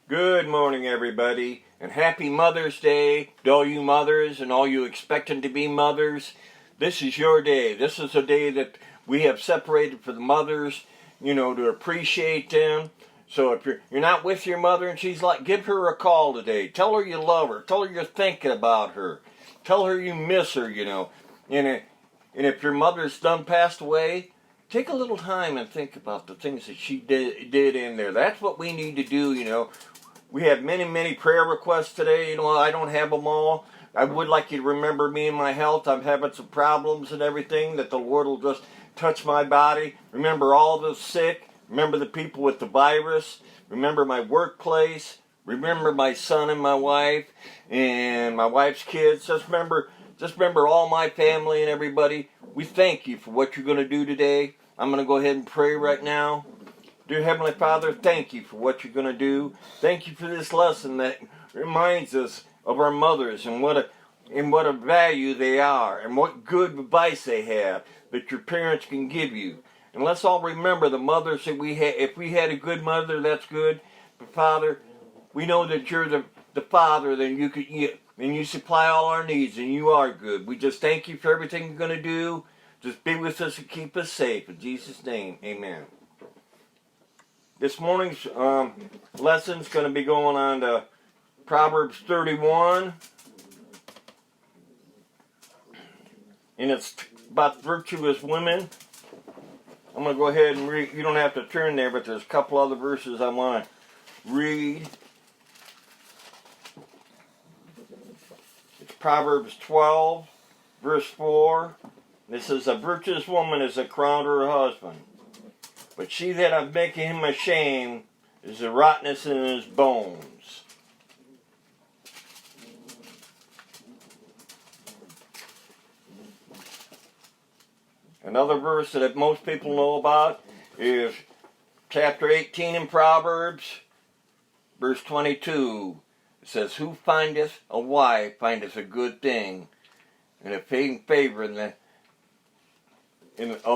Good morning, everybody, and happy Mother's Day to all you mothers and all you expecting to be mothers. This is your day. This is a day that we have separated for the mothers, to appreciate them. So if you're not with your mother and she's like, give her a call today. Tell her you love her. Tell her you're thinking about her. Tell her you miss her, And if your mother's done passed away, take a little time and think about the things that she did in there. That's what we need to do. We have many prayer requests today. I don't have them all. I would like you to remember me and my health. I'm having some problems and everything, that the Lord will just touch my body. Remember all the sick. Remember the people with the virus. Remember my workplace. Remember my son and my wife and my wife's kids. Just remember all my family and everybody. We thank you for what you're going to do today. I'm going to go ahead and pray right now. Dear Heavenly Father, thank you for what you're going to do. Thank you for this lesson that reminds us of our mothers and what a value they are and what good advice they have that your parents can give you. And let's all remember the mothers that we had. If we had a good mother, that's good. But Father, we know that you're the Father, then you supply all our needs, and you are good. We just thank you for everything you're going to do. Just be with us and keep us safe. In Jesus' name, amen. This morning's lesson is going to be going on to Proverbs 31. And it's about virtuous women. I'm going to go ahead and read. You don't have to turn there, but there's a couple other verses I want to read. It's Proverbs 12, verse 4. This says, a virtuous woman is a crown to her husband, but she that hath making him ashamed is the rottenness in his bones. Another verse that most people know about is chapter 18 in Proverbs, verse 22. It says, who findeth a wife findeth a good thing, and obtain favor of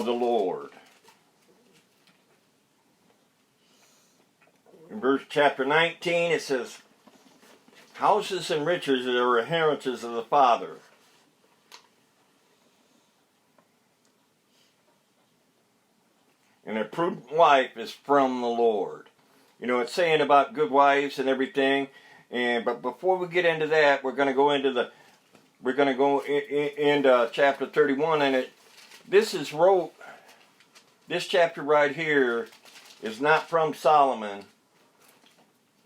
the Lord. In verse chapter 19 it says, houses and riches are inheritances of the father. And a prudent wife is from the Lord. It's saying about good wives and everything. But before we get into that, we're going to go into chapter 31, and this chapter right here is not from Solomon.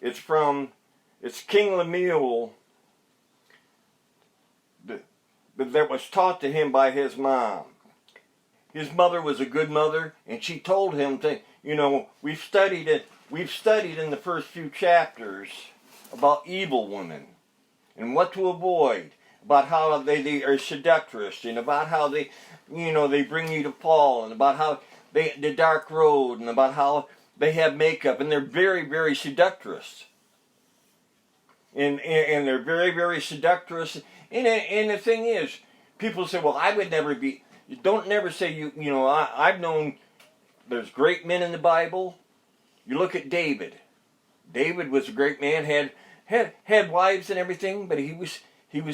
It's King Lemuel that was taught to him by his mom. His mother was a good mother, and she told him we've studied in the first few chapters about evil women and what to avoid, about how they are seductress, and about how they bring you to fall, and about how the dark road, and about how they have makeup, and they're very, very seductress. And they're very, very seductress. And the thing is, people say, well, I would never be. Don't never say I've known there's great men in the Bible. You look at David. David was a great man, had wives and everything, but he was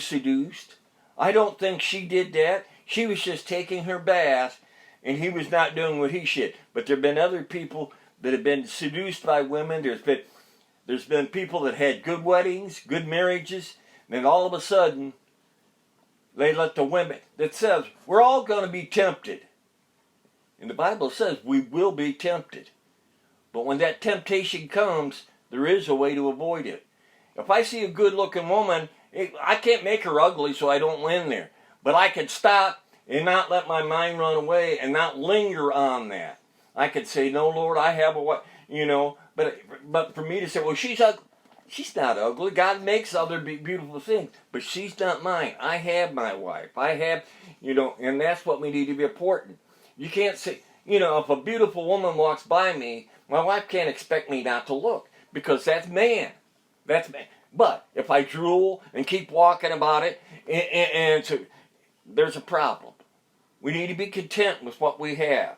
seduced. I don't think she did that. She was just taking her bath, and he was not doing what he should. But there have been other people that have been seduced by women. There's been people that had good weddings, good marriages, and then all of a sudden, they let the women, that says, we're all going to be tempted. And the Bible says we will be tempted. But when that temptation comes, there is a way to avoid it. If I see a good-looking woman, I can't make her ugly so I don't win there. But I could stop and not let my mind run away and not linger on that. I could say, no, Lord, I have a wife, But for me to say, well, she's ugly. She's not ugly. God makes other beautiful things, but she's not mine. I have my wife. I have, and that's what we need to be important. You can't say, if a beautiful woman walks by me, my wife can't expect me not to look, because that's man. That's man. But if I drool and keep walking about it, and so there's a problem. We need to be content with what we have.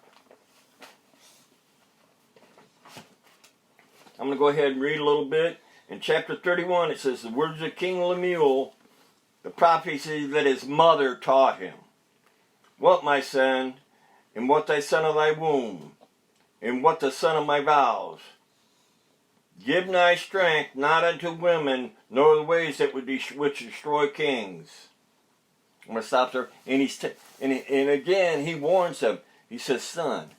I'm going to go ahead and read a little bit. In chapter 31, it says, the words of King Lemuel, the prophecy that his mother taught him. What, my son, and what thy son of thy womb, and what the son of my vows? Give thy strength not unto women, nor the ways that which destroy kings. I'm going to stop there. And again, he warns them. He says, son,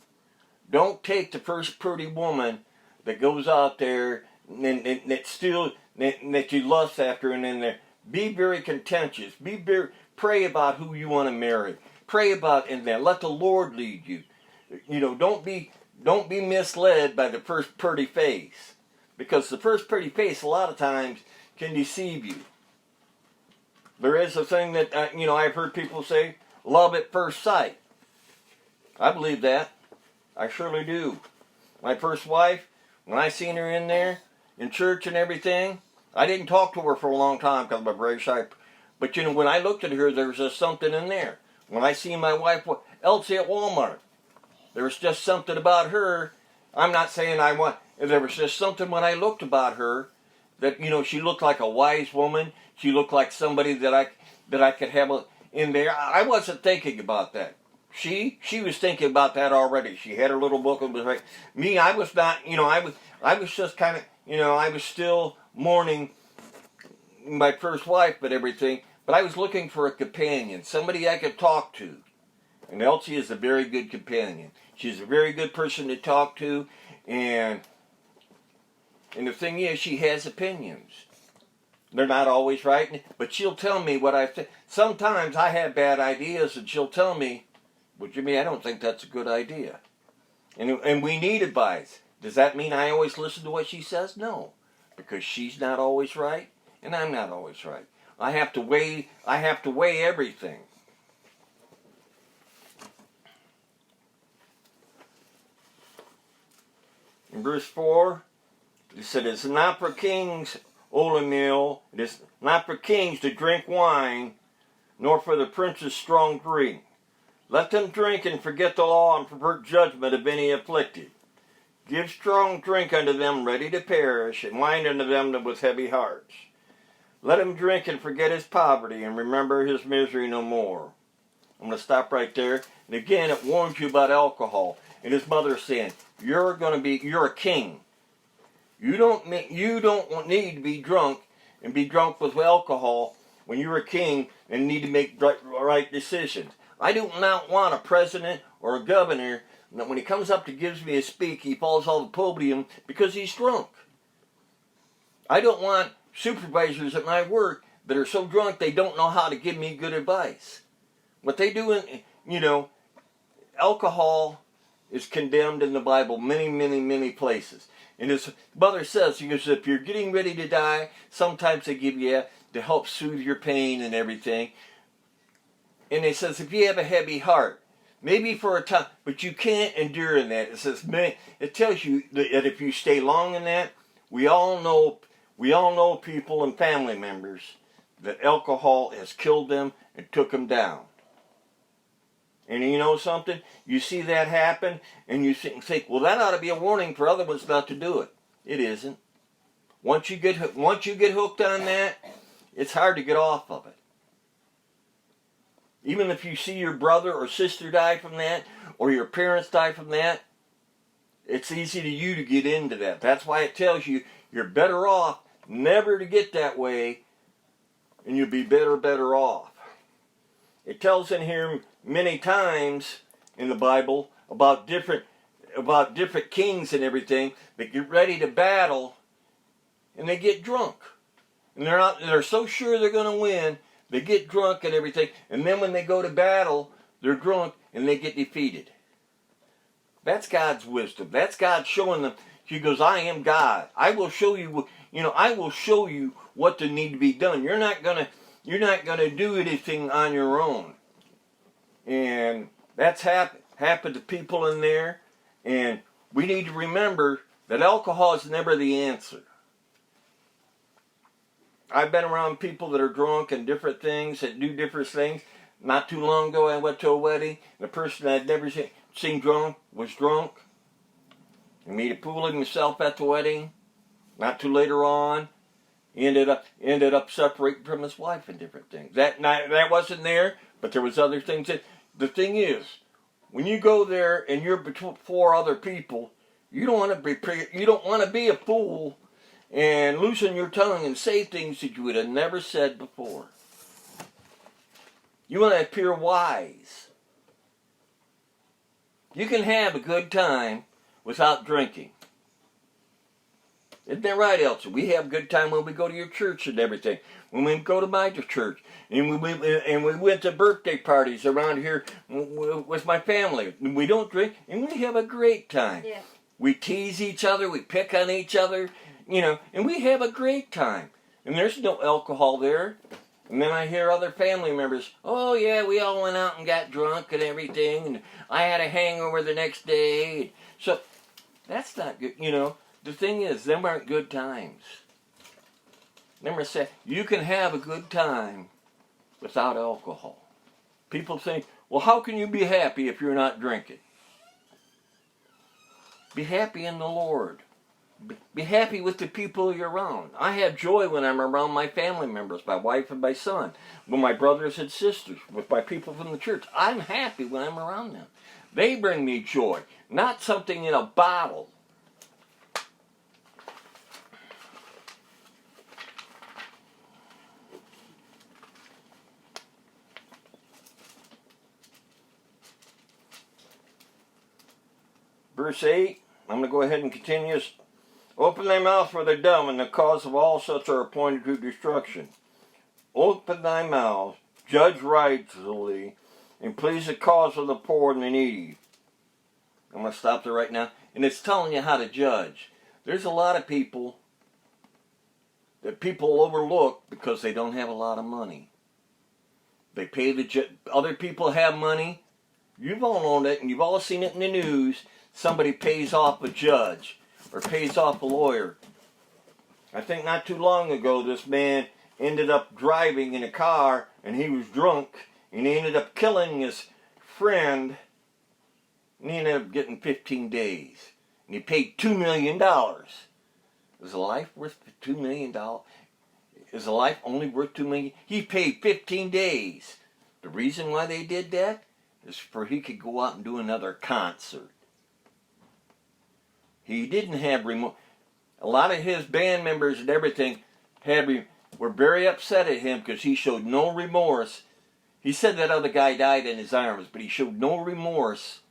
don't take the first pretty woman that goes out there and that you lust after, and in there. Be very contentious. Pray about who you want to marry. Pray about in there. Let the Lord lead you. You know, don't be misled by the first pretty face, because the first pretty face a lot of times can deceive you. There is a thing that I've heard people say, love at first sight. I believe that. I surely do. My first wife, when I seen her in there in church and everything, I didn't talk to her for a long time because I'm very shy. But when I looked at her, there was just something in there. When I seen my wife Elsie at Walmart, there was just something about her. I'm not saying there was just something when I looked about her that, she looked like a wise woman. She looked like somebody that I could have in there. I wasn't thinking about that. She was thinking about that already. She had her little book. It was like me. I was not. I was just kind of. I was still mourning my first wife, but everything. But I was looking for a companion, somebody I could talk to. And Elsie is a very good companion. She's a very good person to talk to, and the thing is, she has opinions. They're not always right, but she'll tell me what I think. Sometimes I have bad ideas, and she'll tell me, well, Jimmy, I don't think that's a good idea. And we need advice. Does that mean I always listen to what she says? No, because she's not always right, and I'm not always right. I have to weigh everything. In verse 4, he said, it's not for kings, O Lemuel, it is not for kings to drink wine, nor for the princes strong drink. Let them drink and forget the law and pervert judgment of any afflicted. Give strong drink unto them ready to perish, and wine unto them with heavy hearts. Let him drink and forget his poverty, and remember his misery no more. I'm going to stop right there. And again, it warns you about alcohol. And his mother saying, you're a king. You don't need to be drunk and be drunk with alcohol when you're a king and need to make right decisions. I do not want a president or a governor that when he comes up to gives me a speak, he falls off the podium because he's drunk. I don't want supervisors at my work that are so drunk they don't know how to give me good advice. What they do alcohol is condemned in the Bible many, many, many places. And his mother says, if you're getting ready to die, sometimes they give you to help soothe your pain and everything. And it says, if you have a heavy heart, maybe for a time, but you can't endure in that. It says, it tells you that if you stay long in that, we all know people and family members that alcohol has killed them and took them down. And you know something? You see that happen, and you think, well, that ought to be a warning for other ones not to do it. It isn't. Once you get hooked on that, it's hard to get off of it. Even if you see your brother or sister die from that, or your parents die from that, it's easy to you to get into that. That's why it tells you you're better off never to get that way, and you'll be better off. It tells in here many times in the Bible about different kings and everything that get ready to battle, and they get drunk, and they're so sure they're going to win. They get drunk and everything, and then when they go to battle, they're drunk and they get defeated. That's God's wisdom. That's God showing them. He goes, I am God. I will show you. I will show you what to need to be done. You're not gonna do anything on your own. And that's happened to people in there. And we need to remember that alcohol is never the answer. I've been around people that are drunk and different things, that do different things. Not too long ago, I went to a wedding. The person I'd never seen drunk was drunk. He made a fool of himself at the wedding. Not too later on, He ended up separating from his wife and different things. That wasn't there, but there was other things. The thing is, when you go there and you're before other people, you don't want to be a fool and loosen your tongue and say things that you would have never said before. You want to appear wise. You can have a good time without drinking. Isn't that right, Elsa? We have a good time when we go to your church and everything. When we go to my church. And we went to birthday parties around here with my family. We don't drink, and we have a great time. Yeah. We tease each other. We pick on each other. And we have a great time. And there's no alcohol there. And then I hear other family members, oh yeah, we all went out and got drunk and everything. And I had a hangover the next day. So that's not good, The thing is, them aren't good times. Remember, say you can have a good time without alcohol. People think, well, how can you be happy if you're not drinking? Be happy in the Lord. Be happy with the people you're around. I have joy when I'm around my family members, my wife and my son, with my brothers and sisters, with my people from the church. I'm happy when I'm around them. They bring me joy, not something in a bottle. Verse 8, I'm going to go ahead and continue. Open thy mouth for the dumb, and the cause of all such are appointed to destruction. Open thy mouth, judge righteously, and please the cause of the poor and the needy. I'm going to stop there right now. And it's telling you how to judge. There's a lot of people that people overlook because they don't have a lot of money. They pay other people have money. You've all known it, and you've all seen it in the news. Somebody pays off a judge or pays off a lawyer. I think not too long ago, this man ended up driving in a car, and he was drunk, and he ended up killing his friend, and he ended up getting 15 days. And he paid $2 million. Is a life worth $2 million? Is a life only worth $2 million? He paid 15 days. The reason why they did that is for he could go out and do another concert. He didn't have remorse. A lot of his band members and everything were very upset at him because he showed no remorse. He said that other guy died in his arms, but he showed no remorse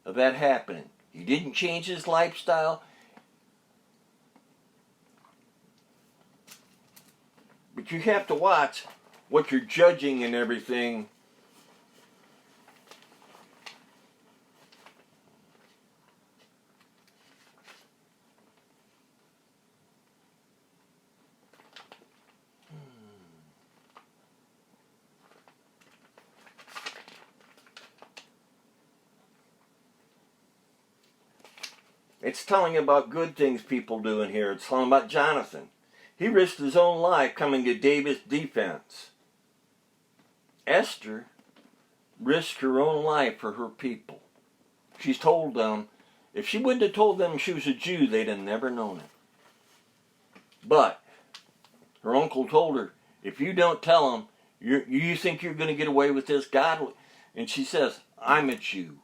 of that happening. He didn't change his lifestyle. But you have to watch what you're judging and everything. It's telling about good things people do in here. It's telling about Jonathan. He risked his own life coming to David's defense. Esther risked her own life for her people. She's told them, if she wouldn't have told them she was a Jew, they'd have never known it. But her uncle told her, if you don't tell them, you think you're going to get away with this, God? And she says, I'm a Jew.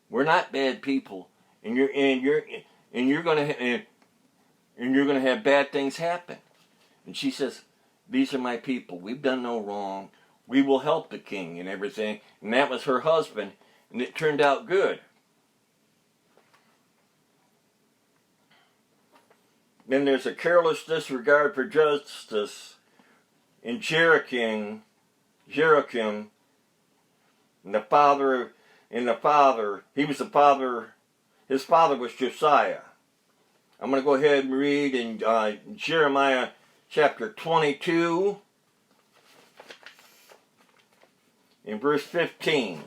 We're not bad people. And you're going to have bad things happen. And she says, these are my people. We've done no wrong. We will help the king and everything. And that was her husband, and it turned out good. Then there's a careless disregard for justice in Jehoiakim, and the father, he was the father. His father was Josiah. I'm going to go ahead and read in Jeremiah chapter 22, in verse 15.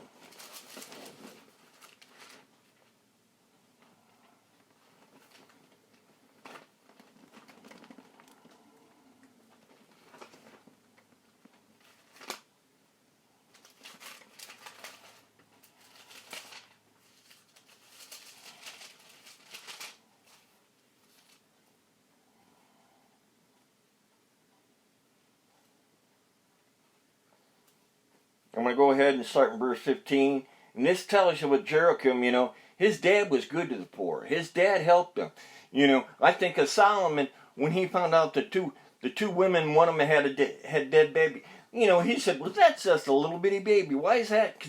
I'm going to go ahead and start in verse 15. And this tells you with Jeroboam, his dad was good to the poor. His dad helped him. I think of Solomon when he found out the two women, one of them had a dead baby. He said, well, that's just a little bitty baby. Why is that?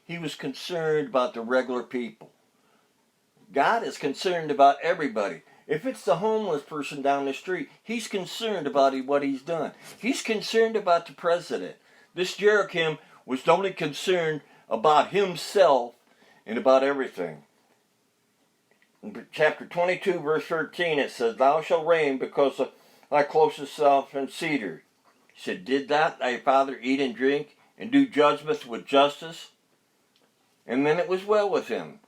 He was concerned about the regular people. God is concerned about everybody. If it's the homeless person down the street, he's concerned about what he's done. He's concerned about the president. This Jeroboam was only concerned about himself and about everything. In chapter 22, verse 13, it says, thou shalt reign because of thy closest self and cedar. He said, did not thy father eat and drink and do judgments with justice? And then it was well with him.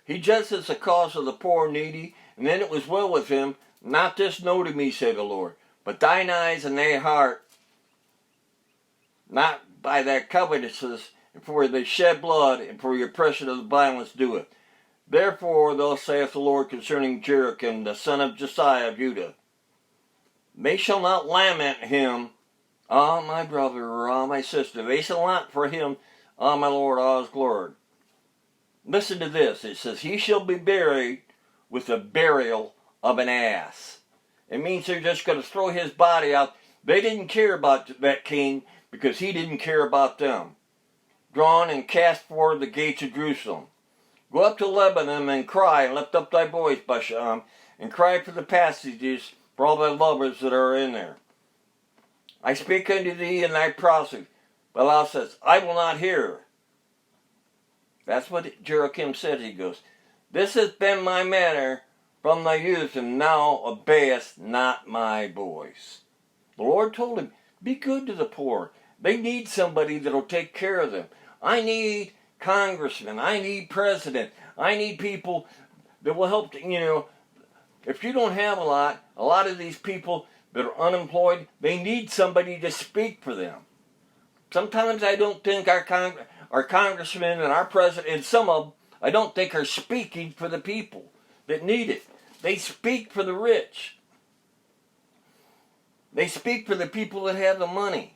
He judges the cause of the poor and needy, and then it was well with him. Not this know to me, say the Lord, but thine eyes and thy heart, not by thy covetousness, and for they shed blood, and for your oppression of the violence do it. Therefore, thus saith the Lord concerning Jeroboam, the son of Josiah of Judah, they shall not lament him, ah, my brother, or ah, my sister. They shall not for him, ah, my Lord, ah, his Lord. Listen to this. It says, he shall be buried with the burial of an ass. It means they're just going to throw his body out. They didn't care about that king because he didn't care about them. Drawn and cast forward the gates of Jerusalem. Go up to Lebanon and cry, and lift up thy voice, Bashan, and cry for the passages for all thy lovers that are in there. I speak unto thee in thy prosody, but thou says, I will not hear. That's what Jeroboam said. He goes, this has been my manner from thy youth, and now obeyest not my voice. The Lord told him, be good to the poor. They need somebody that will take care of them. I need congressmen. I need president. I need people that will help. If you don't have a lot of these people that are unemployed, they need somebody to speak for them. Sometimes I don't think our congressmen and our president, and some of them, I don't think are speaking for the people that need it. They speak for the rich. They speak for the people that have the money.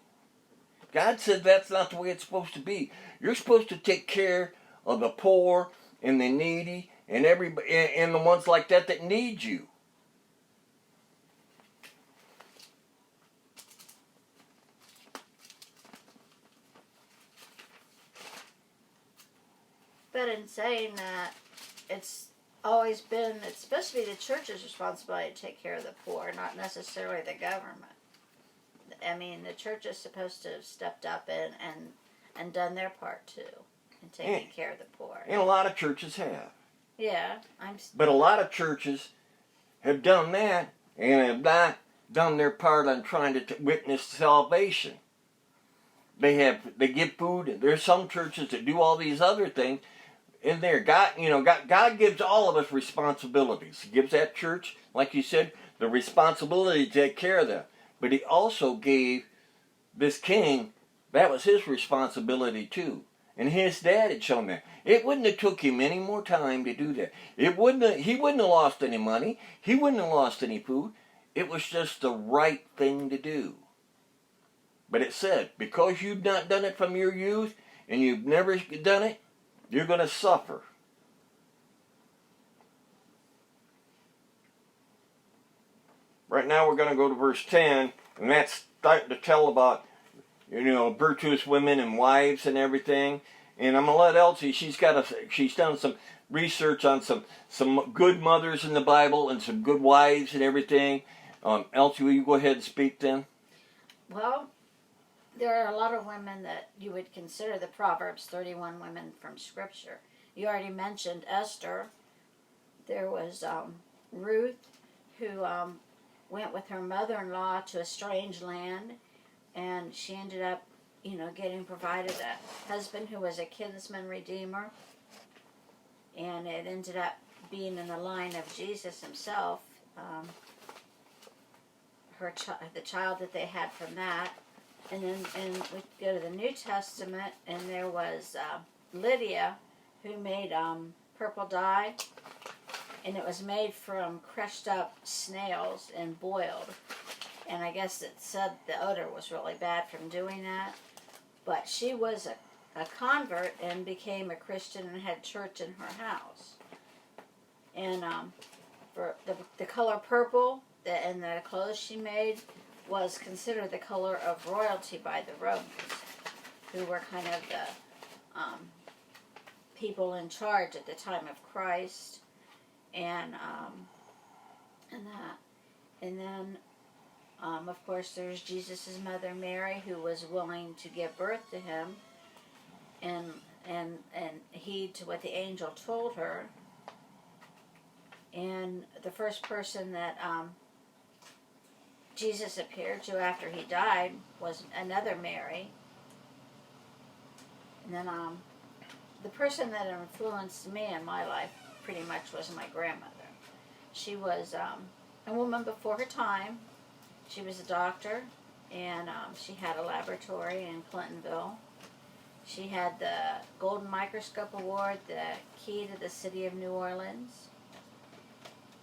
God said that's not the way it's supposed to be. You're supposed to take care of the poor and the needy and everybody and the ones like that need you. But in saying that, it's always been, it's supposed to be the church's responsibility to take care of the poor, not necessarily the government. I mean, the church is supposed to have stepped up and done their part too, in taking care of the poor. And a lot of churches have. Yeah, But a lot of churches have done that and have not done their part on trying to witness salvation. They give food. There's some churches that do all these other things. In there, God gives all of us responsibilities. He gives that church, like you said, the responsibility to take care of them. But he also gave this king, that was his responsibility too. And his dad had shown that. It wouldn't have took him any more time to do that. He wouldn't have lost any money. He wouldn't have lost any food. It was just the right thing to do. But it said, because you've not done it from your youth and you've never done it, you're going to suffer. Right now we're going to go to verse 10, and that's starting to tell about, virtuous women and wives and everything. And I'm going to let Elsie, she's done some research on some good mothers in the Bible and some good wives and everything. Elsie, will you go ahead and speak then? Well, there are a lot of women that you would consider the Proverbs 31 women from Scripture. You already mentioned Esther. There was Ruth, who went with her mother-in-law to a strange land, and she ended up, getting provided a husband who was a kinsman redeemer, and it ended up being in the line of Jesus himself. The child that they had from that. And then we go to the New Testament, and there was Lydia, who made purple dye, and it was made from crushed up snails and boiled. And I guess it said the odor was really bad from doing that. But she was a convert and became a Christian and had church in her house. And for the color purple and the clothes she made was considered the color of royalty by the Romans, who were kind of the people in charge at the time of Christ, and that. And then, of course, there's Jesus' mother Mary, who was willing to give birth to him, and heed to what the angel told her. And the first person that Jesus appeared to after he died was another Mary. And then the person that influenced me in my life pretty much was my grandmother. She was a woman before her time. She was a doctor, and she had a laboratory in Clintonville. She had the Golden Microscope Award, the key to the city of New Orleans.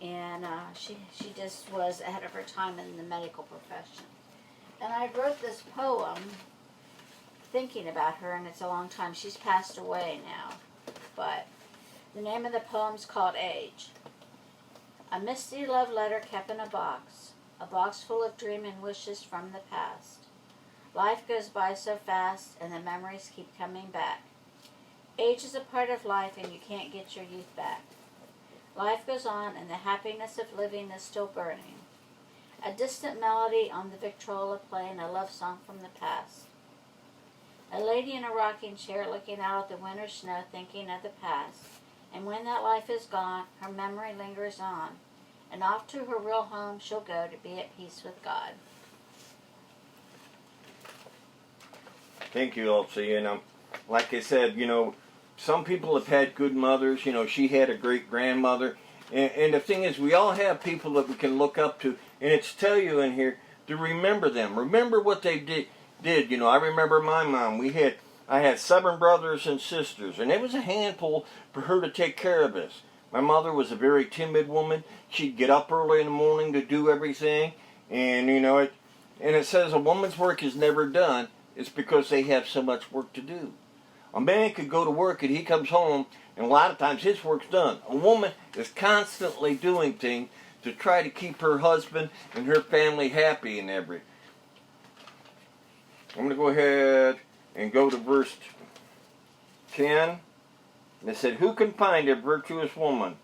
And she just was ahead of her time in the medical profession. And I wrote this poem thinking about her, and it's a long time. She's passed away now. But the name of the poem's called Age. A misty love letter kept in a box full of dreaming wishes from the past. Life goes by so fast, and the memories keep coming back. Age is a part of life, and you can't get your youth back. Life goes on, and the happiness of living is still burning. A distant melody on the Victrola playing a love song from the past. A lady in a rocking chair looking out at the winter snow thinking of the past. And when that life is gone, her memory lingers on. And off to her real home she'll go to be at peace with God. Thank you, Elsie. And like I said, some people have had good mothers. She had a great grandmother. And the thing is, we all have people that we can look up to. And it's tell you in here to remember them. Remember what they did. I remember my mom. I had 7 brothers and sisters. And it was a handful for her to take care of us. My mother was a very timid woman. She'd get up early in the morning to do everything. And, it says a woman's work is never done. It's because they have so much work to do. A man could go to work and he comes home and a lot of times his work's done. A woman is constantly doing things to try to keep her husband and her family happy and everything. I'm going to go ahead and go to verse 10. And it said, "Who can find a virtuous woman?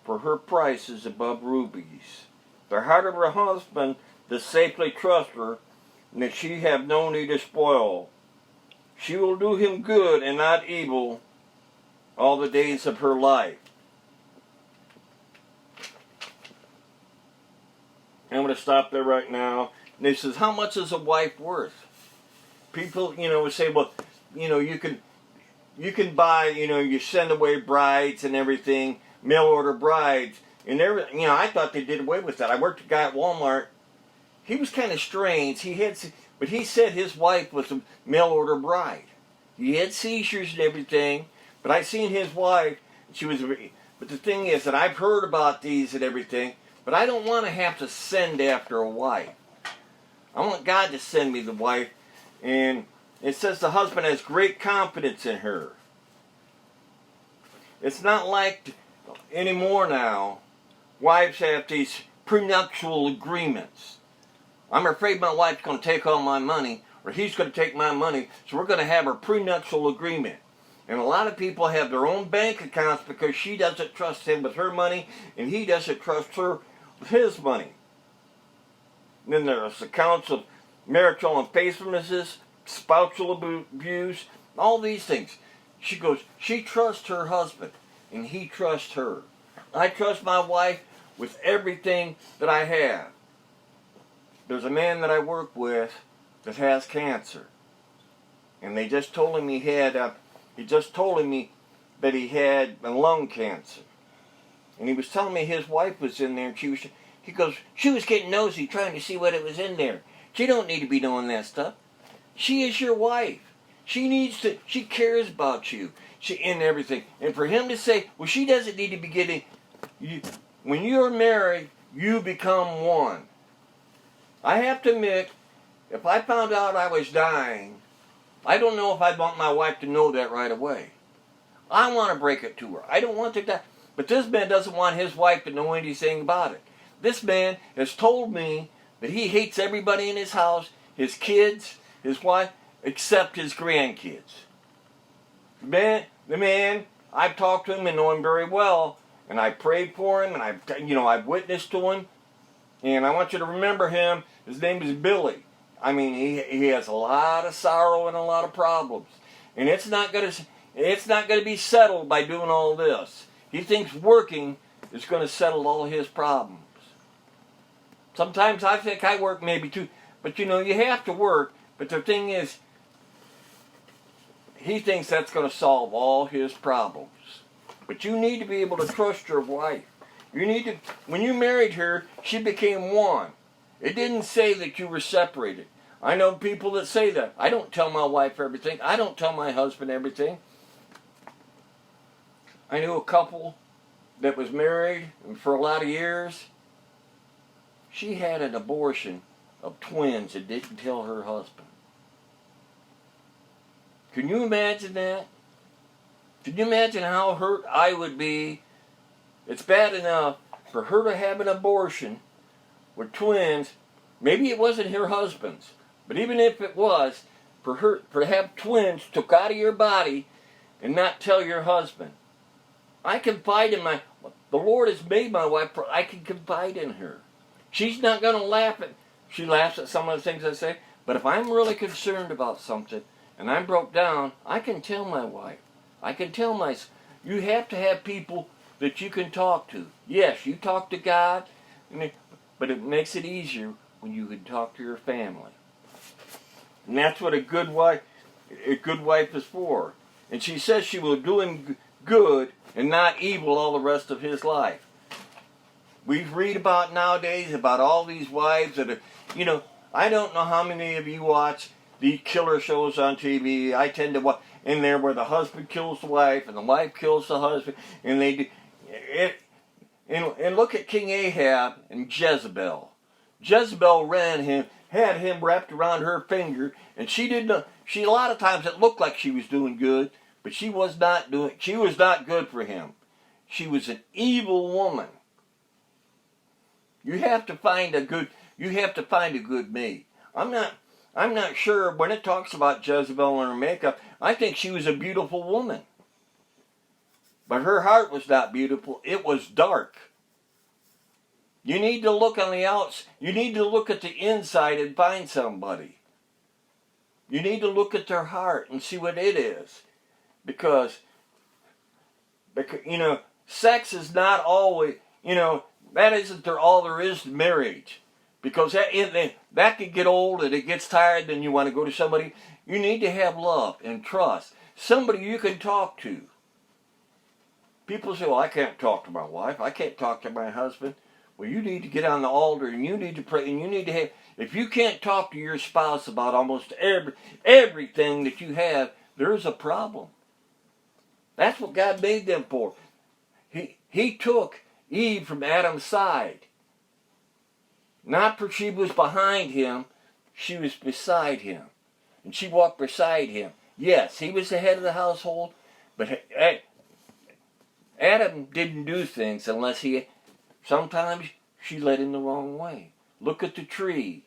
For her price is above rubies. The heart of her husband does safely trust her, and that she have no need to spoil. She will do him good and not evil all the days of her life." I'm going to stop there right now. And it says, how much is a wife worth? People, would say, well, you can buy, you send away brides and everything, mail order brides. And I thought they did away with that. I worked with a guy at Walmart. He was kind of strange. But he said his wife was a mail order bride. He had seizures and everything, but I seen his wife. But the thing is that I've heard about these and everything, but I don't want to have to send after a wife. I want God to send me the wife. And it says the husband has great confidence in her. It's not like anymore now. Wives have these prenuptial agreements. I'm afraid my wife's going to take all my money, or he's going to take my money, so we're going to have a prenuptial agreement. And a lot of people have their own bank accounts because she doesn't trust him with her money, and he doesn't trust her with his money. And then there's accounts of marital unfaithfulnesses, spousal abuse, all these things. She goes, she trusts her husband, and he trusts her. I trust my wife with everything that I have. There's a man that I work with that has cancer, and they just told him he had that he had a lung cancer, and he was telling me his wife was in there, and he goes, she was getting nosy trying to see what it was in there. She don't need to be doing that stuff. She is your wife. She cares about you. And everything. And for him to say, well, she doesn't need to be getting, when you're married, you become one. I have to admit, if I found out I was dying, I don't know if I'd want my wife to know that right away. I want to break it to her. I don't want to die. But this man doesn't want his wife to know anything about it. This man has told me that he hates everybody in his house, his kids, his wife, except his grandkids. The man, I've talked to him and know him very well, and I prayed for him, and I've witnessed to him, and I want you to remember him. His name is Billy. I mean, he has a lot of sorrow and a lot of problems, and it's not going to be settled by doing all this. He thinks working is going to settle all his problems. Sometimes I think I work maybe too, but you have to work. But the thing is, he thinks that's going to solve all his problems. But you need to be able to trust your wife. When you married her, she became one. It didn't say that you were separated. I know people that say that. I don't tell my wife everything. I don't tell my husband everything. I knew a couple that was married for a lot of years. She had an abortion of twins and didn't tell her husband. Can you imagine that? Can you imagine how hurt I would be? It's bad enough for her to have an abortion with twins. Maybe it wasn't her husband's, but even if it was, for her to have twins took out of your body and not tell your husband. I confide in the Lord has made my wife, I can confide in her. She's not going to laugh at, she laughs at some of the things I say, but if I'm really concerned about something and I'm broke down, I can tell my wife. I can tell you have to have people that you can talk to. Yes, you talk to God, but it makes it easier when you can talk to your family. And that's what a good wife is for. And she says she will do him good and not evil all the rest of his life. We read about nowadays about all these wives that are, I don't know how many of you watch these killer shows on TV. I tend to watch in there where the husband kills the wife and the wife kills the husband, and they do it. And look at King Ahab and Jezebel. Jezebel had him wrapped around her finger, and she didn't know. A lot of times it looked like she was doing good, but she was not good for him. She was an evil woman. You have to find a good mate. I'm not sure when it talks about Jezebel and her makeup, I think she was a beautiful woman. But her heart was not beautiful, it was dark. You need to look on the outs. You need to look at the inside and find somebody. You need to look at their heart and see what it is. Because sex is not always, that isn't all there is to marriage. Because that could get old and it gets tired, then you want to go to somebody. You need to have love and trust. Somebody you can talk to. People say, well, I can't talk to my wife. I can't talk to my husband. Well, you need to get on the altar and you need to pray and you need to have, if you can't talk to your spouse about almost everything that you have, there's a problem. That's what God made them for. He took Eve from Adam's side. Not for she was behind him, she was beside him. And she walked beside him. Yes, he was the head of the household, but Adam didn't do things unless sometimes she led him the wrong way. Look at the tree.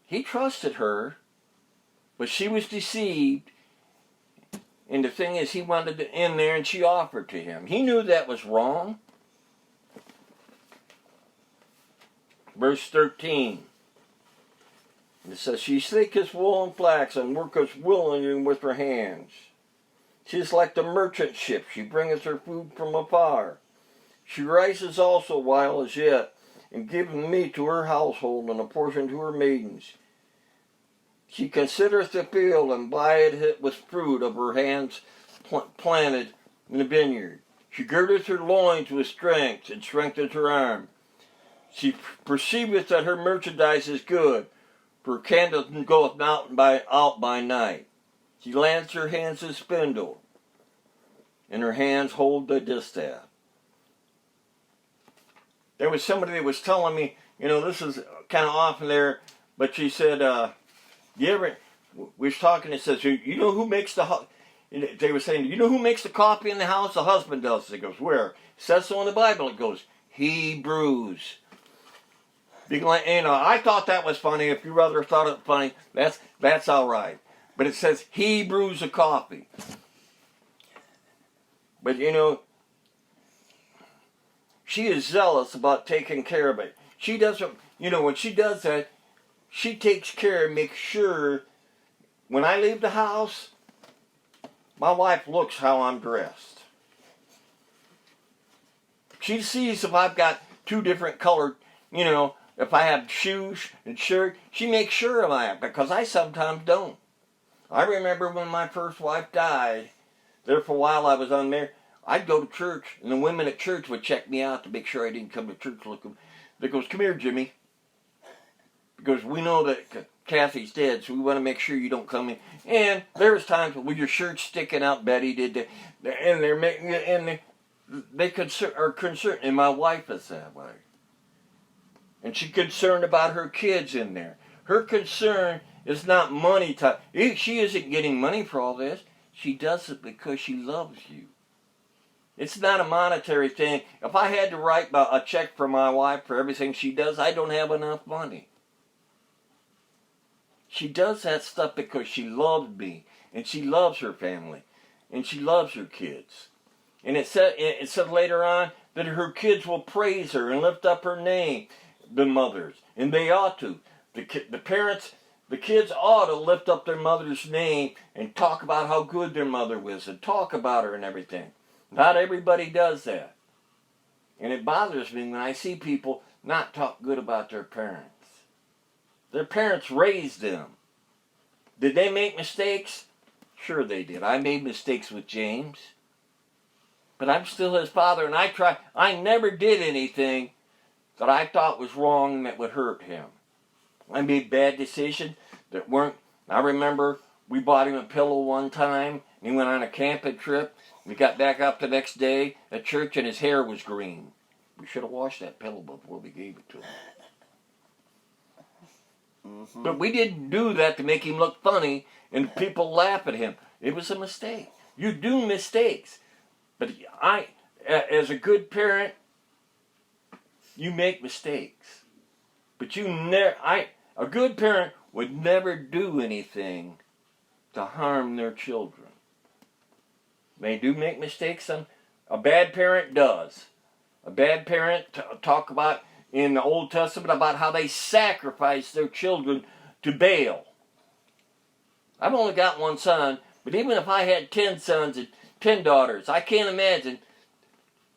He trusted her, but she was deceived. And the thing is, he wanted to in there and she offered to him. He knew that was wrong. Verse 13. It says, she seeketh wool and flax, and worketh willingly with her hands. She is like the merchant ship, she bringeth her food from afar. She rises also while as yet, and giveth meat to her household, and a portion to her maidens. She considereth the field, and buyeth it with fruit of her hands planted in the vineyard. She girdeth her loins with strength, and strengtheneth her arm. She perceiveth that her merchandise is good, for her candle goeth out by night. She lends her hands a spindle, and her hands hold the distaff. There was somebody that was telling me, this is kind of off there, but she said, we was talking, it says, you know who makes they were saying, you know who makes the coffee in the house? The husband does. It goes, where? It says so in the Bible. It goes, Hebrews. I thought that was funny. If you rather thought it funny, that's all right. But it says he brews the coffee. But she is zealous about taking care of it. She doesn't, when she does that, she takes care and makes sure when I leave the house, my wife looks how I'm dressed. She sees if I've got two different colored, if I have shoes and shirt, she makes sure of that because I sometimes don't. I remember when my first wife died, there for a while I was unmarried, I'd go to church and the women at church would check me out to make sure I didn't come to church looking. They goes, come here, Jimmy. Because we know that Kathy's dead, so we want to make sure you don't come in. And there's times when your shirt's sticking out, Betty did that, and they're making it, and they are concerned, and my wife is that way. And she's concerned about her kids in there. Her concern is not money time. She isn't getting money for all this. She does it because she loves you. It's not a monetary thing. If I had to write a check for my wife for everything she does, I don't have enough money. She does that stuff because she loves me, and she loves her family, and she loves her kids. And it said later on that her kids will praise her and lift up her name, the mothers, and they ought to. The kids ought to lift up their mother's name and talk about how good their mother was and talk about her and everything. Not everybody does that. And it bothers me when I see people not talk good about their parents. Their parents raised them. Did they make mistakes? Sure they did. I made mistakes with James. But I'm still his father, and I never did anything that I thought was wrong that would hurt him. I made bad decisions that weren't. I remember we bought him a pillow one time, and he went on a camping trip. We got back up the next day at church, and his hair was green. We should have washed that pillow before we gave it to him. Mm-hmm. But we didn't do that to make him look funny and people laugh at him. It was a mistake. You do mistakes. But as a good parent, you make mistakes. But a good parent would never do anything to harm their children. They do make mistakes. A bad parent does. A bad parent talk about in the Old Testament about how they sacrificed their children to Baal. I've only got one son, but even if I had 10 sons and 10 daughters, I can't imagine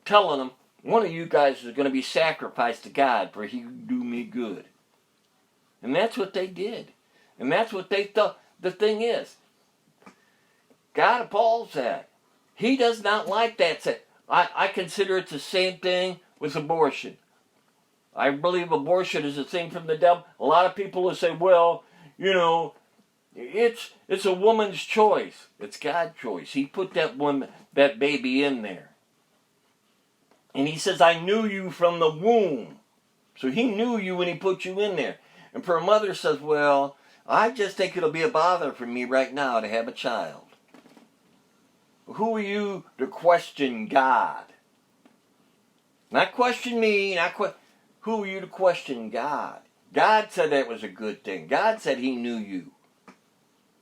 telling them, one of you guys is going to be sacrificed to God for he would do me good. And that's what they did. And that's what they thought. The thing is, God appalls that. He does not like that. I consider it the same thing with abortion. I believe abortion is a thing from the devil. A lot of people will say, well, it's a woman's choice. It's God's choice. He put that baby in there. And he says, I knew you from the womb. So he knew you when he put you in there. And for a mother says, well, I just think it'll be a bother for me right now to have a child. Who are you to question God? Not question me, who are you to question God? God said that was a good thing. God said he knew you.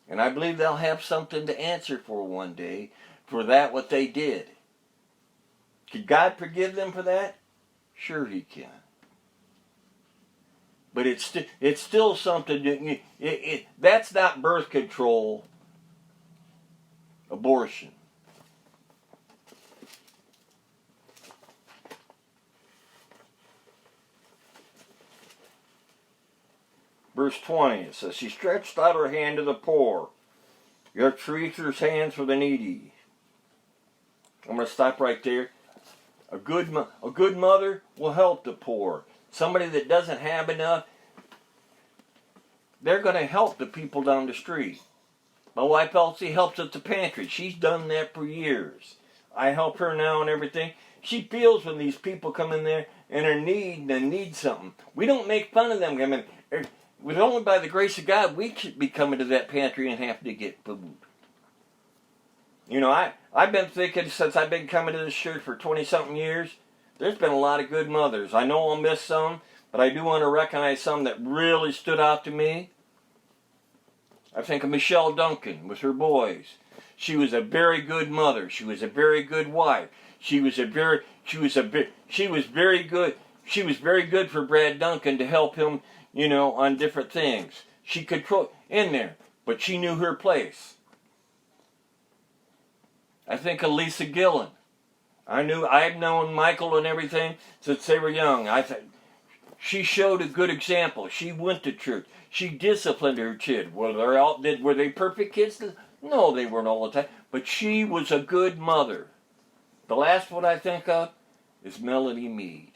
And I believe they'll have something to answer for one day for that what they did. Could God forgive them for that? Sure he can. But it's still something, that's not birth control, abortion. Verse 20, it says, she stretched out her hand to the poor, your reacher's hands for the needy. I'm going to stop right there. A good mother will help the poor. Somebody that doesn't have enough, they're going to help the people down the street. My wife Elsie helps at the pantry. She's done that for years. I help her now and everything. She feels when these people come in there and are need something. We don't make fun of them. with only by the grace of God, we could be coming to that pantry and having to get food. You know, I've been thinking since I've been coming to this church for 20-something years, there's been a lot of good mothers. I know I'll miss some, but I do want to recognize some that really stood out to me. I think of Michelle Duncan with her boys. She was a very good mother. She was a very good wife. She was very good. She was very good for Brad Duncan to help him, you know, on different things. She could put in there, but she knew her place. I think of Lisa Gillen. I've known Michael and everything since they were young. She showed a good example. She went to church. She disciplined her kid. Were they perfect kids? No, they weren't all the time. But she was a good mother. The last one I think of is Melody Mead.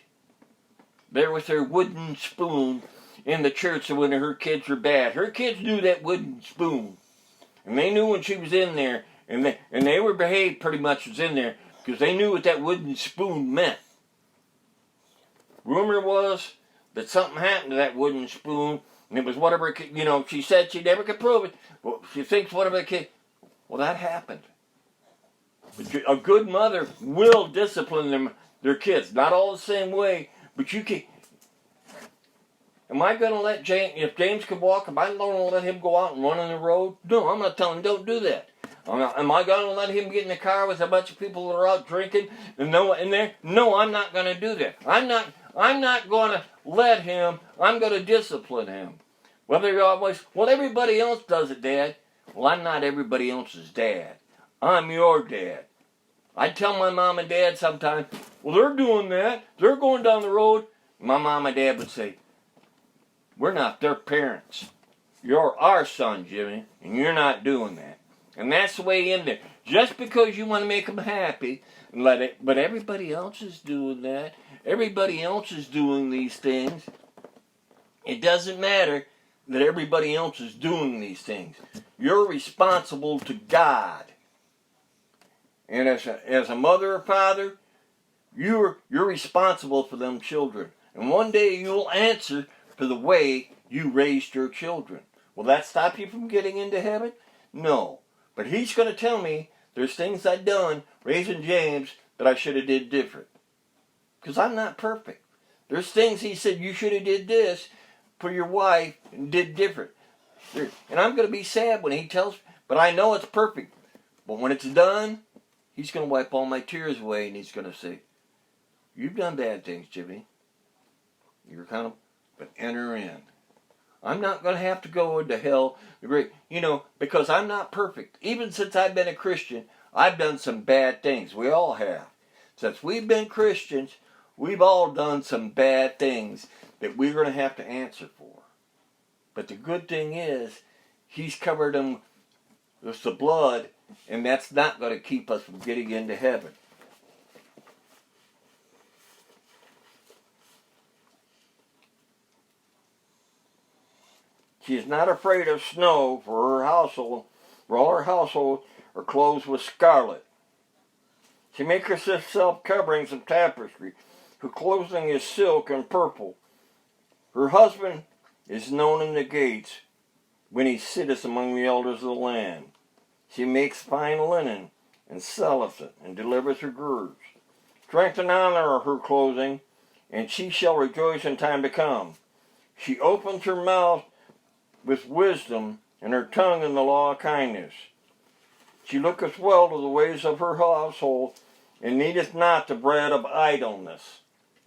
There with her wooden spoon in the church when her kids were bad. Her kids knew that wooden spoon. And they knew when she was in there, and they were behaved pretty much was in there, because they knew what that wooden spoon meant. Rumor was that something happened to that wooden spoon, and it was whatever, you know, she said she never could prove it. Well, she thinks whatever the kid, well, that happened. But a good mother will discipline their kids. Not all the same way, but you can. Am I going to let James, if James could walk, am I going to let him go out and run on the road? No, I'm not telling him, don't do that. Am I going to let him get in the car with a bunch of people that are out drinking and no in there? No, I'm not going to do that. I'm not going to let him. I'm going to discipline him. Whether you're always, well, everybody else does it, Dad. Well, I'm not everybody else's dad. I'm your dad. I tell my mom and dad sometimes, well, they're doing that. They're going down the road. My mom and dad would say, we're not their parents. You're our son, Jimmy, and you're not doing that. And that's the way in there. Just because you want to make them happy, but everybody else is doing that. Everybody else is doing these things. It doesn't matter that everybody else is doing these things. You're responsible to God. And as a mother or father, you're responsible for them children. And one day you'll answer for the way you raised your children. Will that stop you from getting into heaven? No. But he's going to tell me there's things I've done raising James that I should have did different. Because I'm not perfect. There's things he said you should have did this for your wife and did different. And I'm going to be sad when he tells me, but I know it's perfect. But when it's done, he's going to wipe all my tears away and he's going to say, you've done bad things, Jimmy. You're kind of, but enter in. I'm not going to have to go into hell, because I'm not perfect. Even since I've been a Christian, I've done some bad things. We all have. Since we've been Christians, we've all done some bad things that we're going to have to answer for. But the good thing is, he's covered them with the blood, and that's not going to keep us from getting into heaven. She is not afraid of snow, for all her household are clothed with scarlet. She makes herself coverings of tapestry. Her clothing is silk and purple. Her husband is known in the gates when he sitteth among the elders of the land. She makes fine linen and selleth it, and delivereth her girds. Strength and honor are her clothing, and she shall rejoice in time to come. She opens her mouth with wisdom, and her tongue in the law of kindness. She looketh well to the ways of her household, and needeth not the bread of idleness.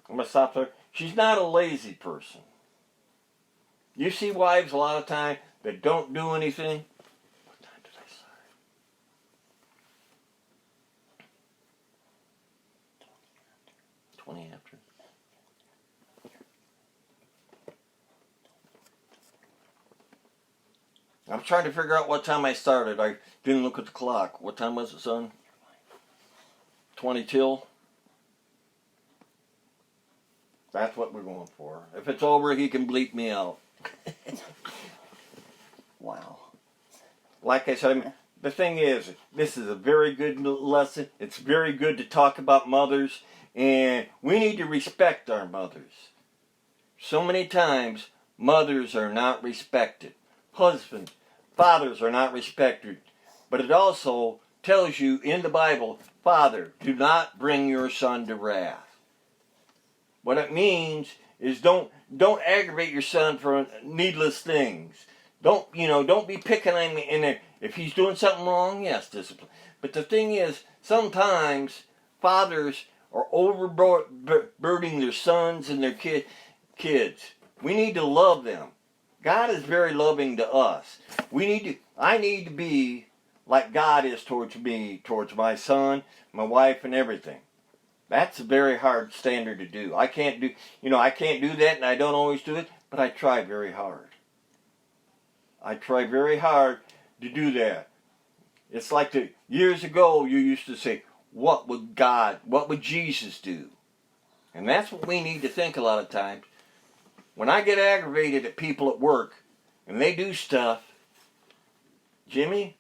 I'm going to stop there. She's not a lazy person. You see wives a lot of time that don't do anything. What time did I start? 20 after. I'm trying to figure out what time I started. I didn't look at the clock. What time was it, son? 20 till? That's what we're going for. If it's over, he can bleep me out. Wow. Like I said, the thing is, this is a very good lesson. It's very good to talk about mothers, and we need to respect our mothers. So many times, mothers are not respected. Husbands, fathers are not respected. But it also tells you in the Bible, Father, do not bring your son to wrath. What it means is don't aggravate your son for needless things. Don't be picking on him in there. If he's doing something wrong, yes, discipline. But the thing is, sometimes fathers are overburdening their sons and their kids. We need to love them. God is very loving to us. I need to be like God is towards me, towards my son, my wife, and everything. That's a very hard standard to do. I can't do that, and I don't always do it, but I try very hard. I try very hard to do that. It's like years ago you used to say, what would Jesus do? And that's what we need to think a lot of times. When I get aggravated at people at work and they do stuff, Jimmy,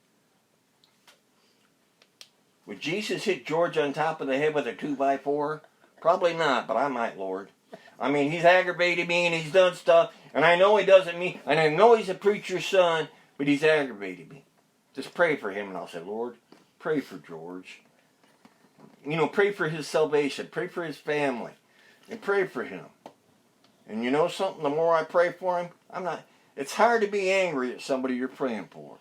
would Jesus hit George on top of the head with a 2x4? Probably not, but I might, Lord. I mean, he's aggravated me and he's done stuff, and I know he doesn't mean, and I know he's a preacher's son, but he's aggravated me. Just pray for him, and I'll say, Lord, pray for George. Pray for his salvation. Pray for his family. And pray for him. And you know something? The more I pray for him, it's hard to be angry at somebody you're praying for.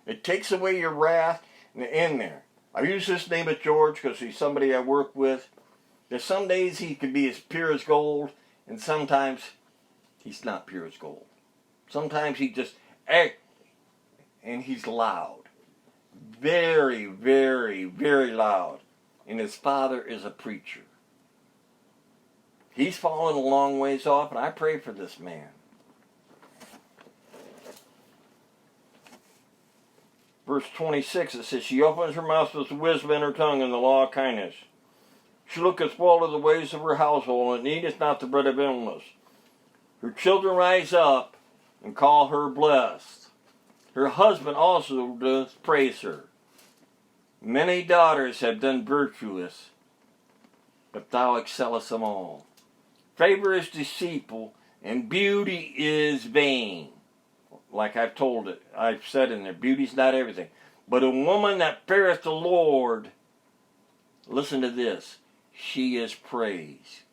It takes away your wrath in there. I use this name of George because he's somebody I work with. There's some days he can be as pure as gold, and sometimes he's not pure as gold. Sometimes he just acts, and he's loud. Very, very, very loud. And his father is a preacher. He's fallen a long ways off, and I pray for this man. Verse 26, it says, she opens her mouth with wisdom and her tongue in the law of kindness. She looketh well to the ways of her household, and needeth not the bread of illness. Her children rise up and call her blessed. Her husband also doth praise her. Many daughters have done virtuous, but thou excellest them all. Favor is deceitful, and beauty is vain. Like I've said in there, beauty's not everything. But a woman that feareth the Lord, listen to this, she is praised.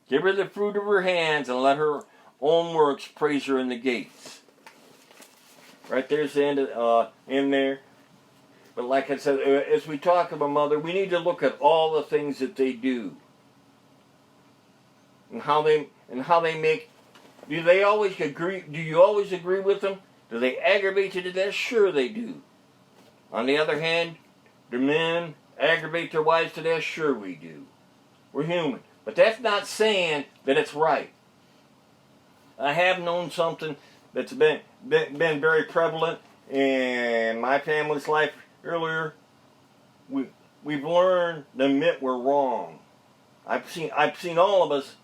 Give her the fruit of her hands, and let her own works praise her in the gates. Right there's the end in there. But like I said, as we talk about mother, we need to look at all the things that they do. And how they make. Do they always agree? Do you always agree with them? Do they aggravate you to death? Sure they do. On the other hand, do men aggravate their wives to death? Sure we do. We're human. But that's not saying that it's right. I have known something that's been very prevalent in my family's life earlier. We've learned to admit we're wrong. I've seen all of us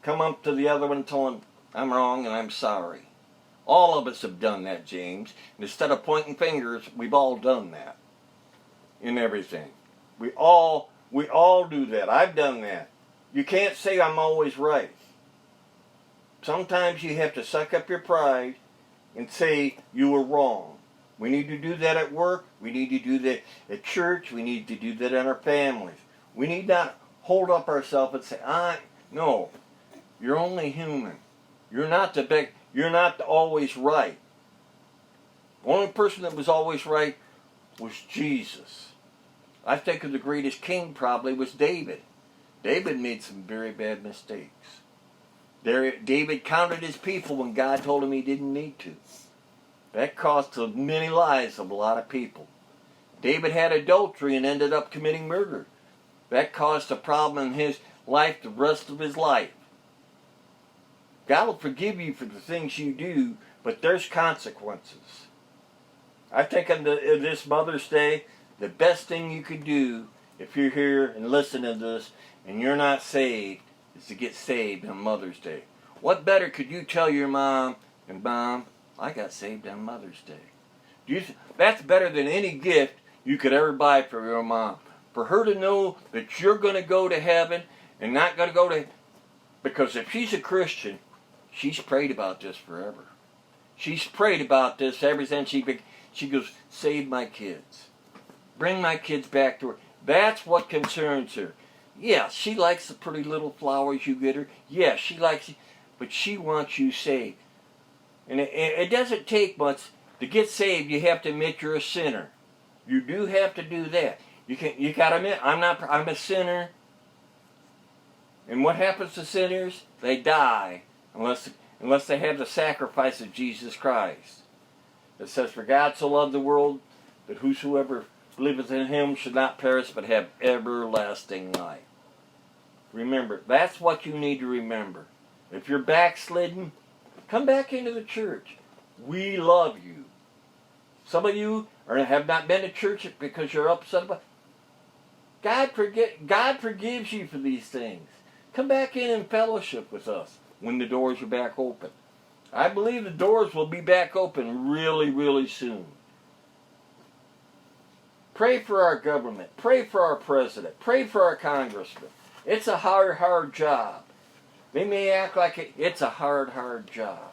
come up to the other one and tell him, I'm wrong and I'm sorry. All of us have done that, James. And instead of pointing fingers, we've all done that in everything. We all do that. I've done that. You can't say I'm always right. Sometimes you have to suck up your pride and say you were wrong. We need to do that at work. We need to do that at church. We need to do that in our families. We need not hold up ourselves and say, no, you're only human. You're not always right. The only person that was always right was Jesus. I think of the greatest king probably was David. David made some very bad mistakes. David counted his people when God told him he didn't need to. That cost the many lives of a lot of people. David had adultery and ended up committing murder. That caused a problem in his life the rest of his life. God will forgive you for the things you do, but there's consequences. I think on this Mother's Day, the best thing you could do if you're here and listening to this and you're not saved is to get saved on Mother's Day. What better could you tell your mom than, Mom, I got saved on Mother's Day? That's better than any gift you could ever buy for your mom. For her to know that you're going to go to heaven and not going to go to... Because if she's a Christian, She's prayed about this forever. She's prayed about this ever since she goes, save my kids. Bring my kids back to her. That's what concerns her. Yeah, she likes the pretty little flowers you get her. Yeah, she likes it. But she wants you saved. And it doesn't take much. To get saved, you have to admit you're a sinner. You do have to do that. You gotta admit, I'm a sinner. And what happens to sinners? They die unless they have the sacrifice of Jesus Christ. It says, for God so loved the world that whosoever believeth in him should not perish but have everlasting life. Remember, that's what you need to remember. If you're backslidden, come back into the church. We love you. Some of you have not been to church because you're upset about it. God forgives you for these things. Come back in and fellowship with us when the doors are back open. I believe the doors will be back open really, really soon. Pray for our government. Pray for our president. Pray for our congressman. It's a hard, hard job. They may act like it's a hard, hard job.